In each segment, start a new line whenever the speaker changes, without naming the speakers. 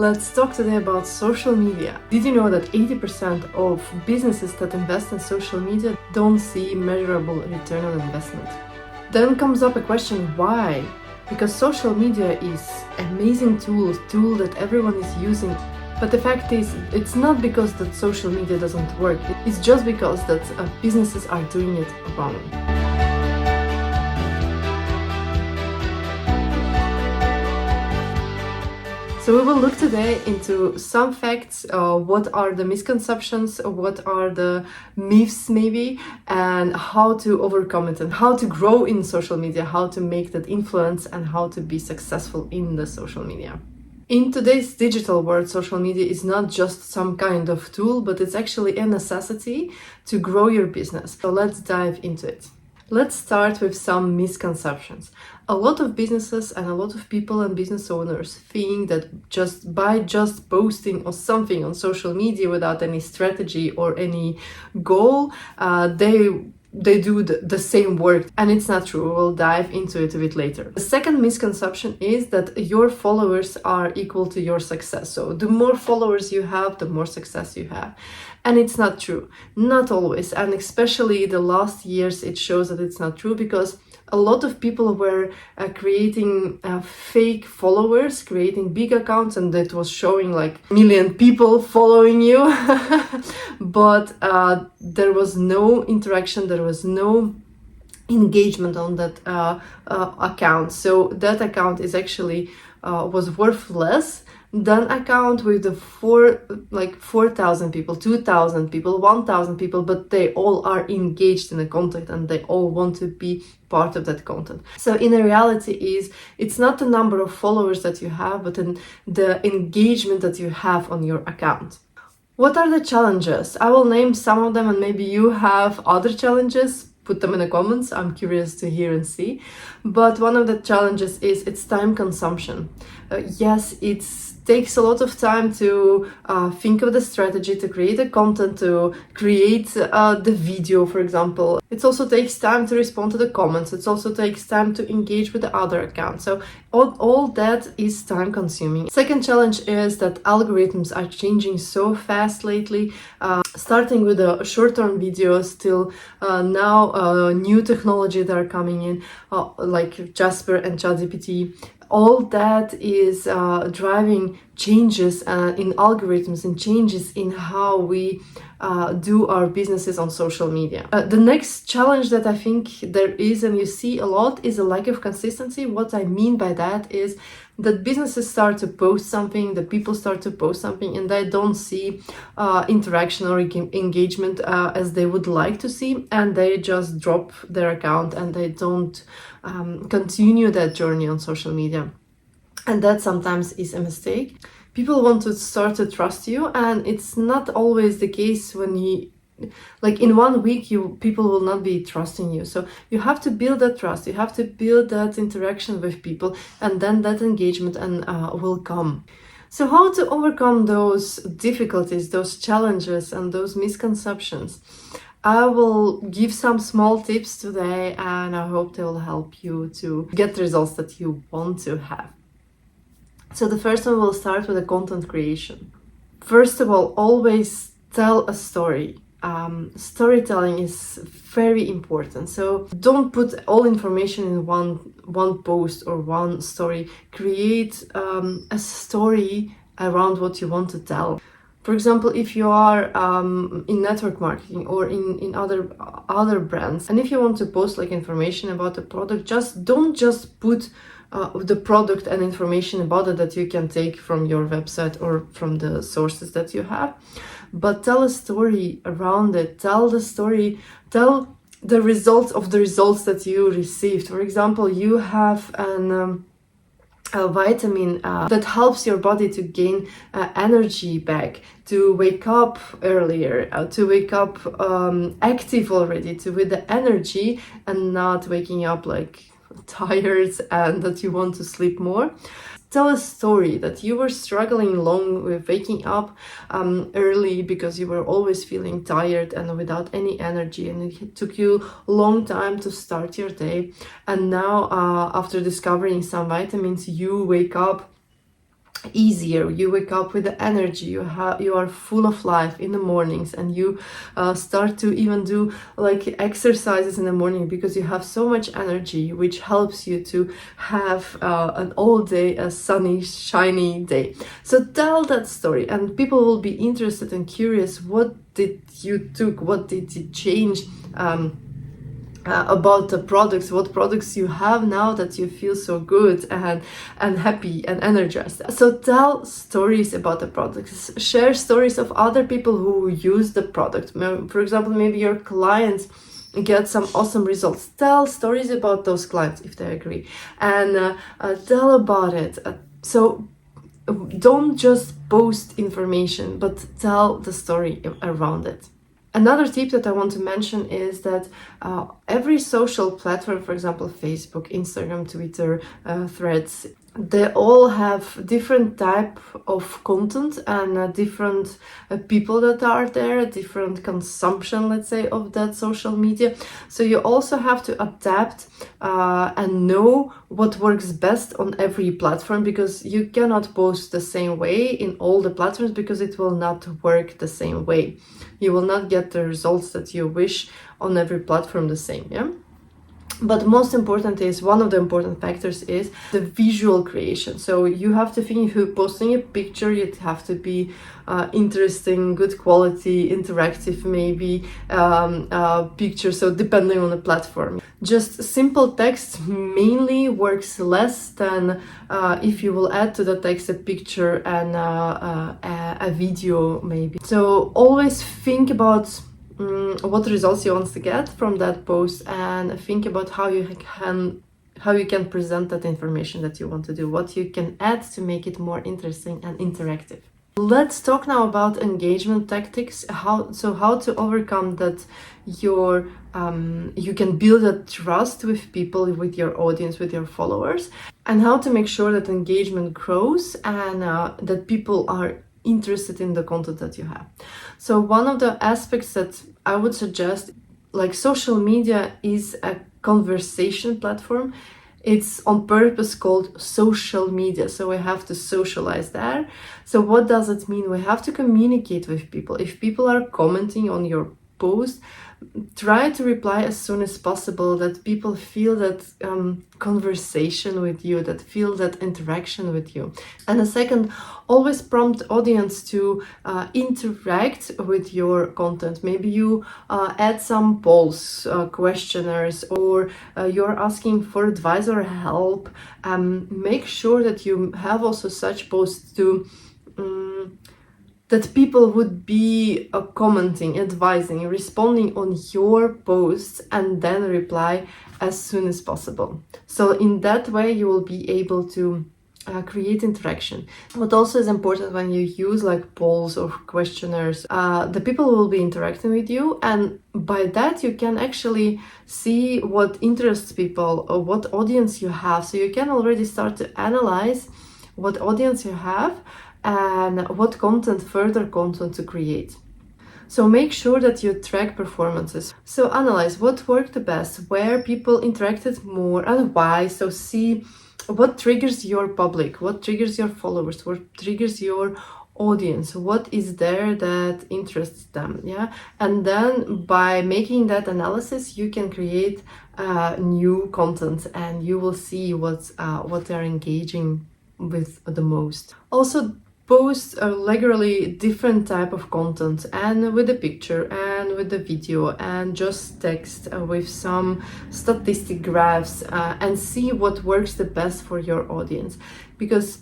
Let's talk today about social media. Did you know that 80% of businesses that invest in social media don't see measurable return on investment? Then comes up a question, why? Because social media is an amazing tool that everyone is using. But the fact is, it's not because that social media doesn't work. It's just because that businesses are doing it wrong. So we will look today into some facts, what are the misconceptions, what are the myths maybe, and how to overcome it and how to grow in social media, how to make that influence and how to be successful in the social media. In today's digital world, social media is not just some kind of tool, but it's actually a necessity to grow your business. So let's dive into it. Let's start with some misconceptions. A lot of businesses and a lot of people and business owners think that just by posting or something on social media without any strategy or any goal, they do the same work, and it's not true. We'll dive into it a bit later. The second misconception is that your followers are equal to your success. So the more followers you have, the more success you have. And it's not true. Not always. And especially the last years, it shows that it's not true, because a lot of people were creating fake followers, creating big accounts, and that was showing like million people following you. But there was no interaction, there was no engagement on that account. So that account is actually was worth less than account with the 4,000 people, 2,000 people, 1,000 people, but they all are engaged in the content and they all want to be part of that content. So in the reality is, it's not the number of followers that you have, but in the engagement that you have on your account. What are the challenges? I will name some of them, and maybe you have other challenges. Put them in the comments. I'm curious to hear and see. But one of the challenges is it's time consumption. Yes, it takes a lot of time to think of the strategy, to create the content, to create the video, for example. It also takes time to respond to the comments. It also takes time to engage with the other accounts. So all that is time consuming. Second challenge is that algorithms are changing so fast lately, starting with the short-term videos till now new technology that are coming in, like Jasper and ChatGPT. All that is driving changes in algorithms and changes in how we do our businesses on social media. The next challenge that I think there is, and you see a lot, is a lack of consistency. What I mean by that is that businesses start to post something, that people start to post something, and they don't see interaction or engagement as they would like to see, and they just drop their account and they don't continue that journey on social media. And that sometimes is a mistake. People want to start to trust you, and it's not always the case when you, like in 1 week, people will not be trusting you. So you have to build that trust, you have to build that interaction with people, and then that engagement will come. So how to overcome those difficulties, those challenges, and those misconceptions? I will give some small tips today, and I hope they will help you to get the results that you want to have. So the first one, will start with the content creation. First of all, always tell a story. Storytelling is very important. So don't put all information in one post or one story. Create a story around what you want to tell. For example, if you are in network marketing or in other brands, and if you want to post like information about the product, don't just put the product and information about it that you can take from your website or from the sources that you have, but tell a story around it. Tell the story, tell the results that you received. For example, you have a vitamin that helps your body to gain energy back, to wake up earlier, to wake up active already, with the energy, and not waking up like tired and that you want to sleep more. Tell a story that you were struggling long with waking up early because you were always feeling tired and without any energy, and it took you a long time to start your day. And now after discovering some vitamins, you wake up easier. You wake up with the energy, you are full of life in the mornings, and you start to even do like exercises in the morning because you have so much energy, which helps you to have an all day a sunny shiny day. So tell that story, and people will be interested and curious, what did you took, what did you change about the products, what products you have now that you feel so good and happy and energized. So tell stories about the products, share stories of other people who use the product. For example, maybe your clients get some awesome results. Tell stories about those clients if they agree, and tell about it. So don't just post information, but tell the story around it. Another tip that I want to mention is that every social platform, for example, Facebook, Instagram, Twitter, Threads, they all have different type of content and different people that are there, different consumption, let's say, of that social media. So you also have to adapt and know what works best on every platform, because you cannot post the same way in all the platforms, because it will not work the same way. You will not get the results that you wish on every platform the same, yeah? But most important is, one of the important factors is the visual creation. So you have to think, if you're posting a picture, it have to be interesting, good quality, interactive maybe picture. So depending on the platform, just simple text mainly works less than if you will add to the text a picture and a video maybe. So always think about what results you want to get from that post, and think about how you can present that information that you want to do, what you can add to make it more interesting and interactive. Let's talk now about engagement tactics. How to overcome that you can build a trust with people, with your audience, with your followers, and how to make sure that engagement grows and that people are interested in the content that you have. So one of the aspects that I would suggest, like, social media is a conversation platform. It's on purpose called social media, so we have to socialize there. So what does it mean? We have to communicate with people. If people are commenting on your post, try to reply as soon as possible, that people feel that conversation with you, that feel that interaction with you. And a second, always prompt audience to interact with your content. Maybe you add some polls, questionnaires, or you're asking for advice or help. Make sure that you have also such posts to that people would be commenting, advising, responding on your posts, and then reply as soon as possible. So in that way, you will be able to create interaction. What also is important when you use like polls or questionnaires, the people will be interacting with you, and by that you can actually see what interests people or what audience you have. So you can already start to analyze what audience you have and what further content to create. So make sure that you track performances. So analyze what worked the best, where people interacted more and why. So see what triggers your public, what triggers your followers, what triggers your audience, what is there that interests them, yeah? And then by making that analysis, you can create new content, and you will see what they're engaging with the most. Also, post regularly different type of content, and with the picture and with the video and just text with some statistic graphs, and see what works the best for your audience. Because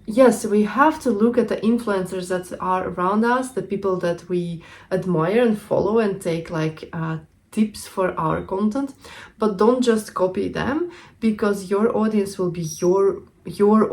yes, we have to look at the influencers that are around us, the people that we admire and follow and take like tips for our content, but don't just copy them, because your audience will be your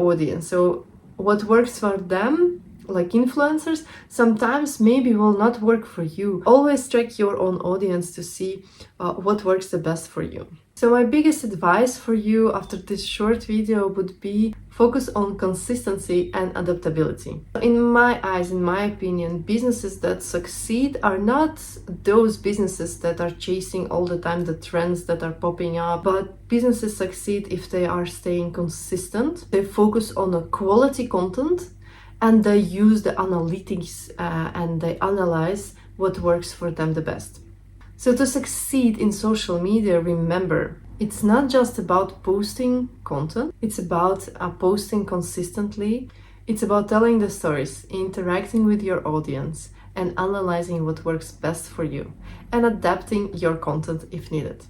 audience. So what works for them, like influencers, sometimes maybe will not work for you. Always track your own audience to see what works the best for you. So my biggest advice for you after this short video would be focus on consistency and adaptability. In my eyes, in my opinion, businesses that succeed are not those businesses that are chasing all the time the trends that are popping up, but businesses succeed if they are staying consistent, they focus on a quality content, and they use the analytics and they analyze what works for them the best. So to succeed in social media, remember, it's not just about posting content, it's about posting consistently, it's about telling the stories, interacting with your audience, and analyzing what works best for you, and adapting your content if needed.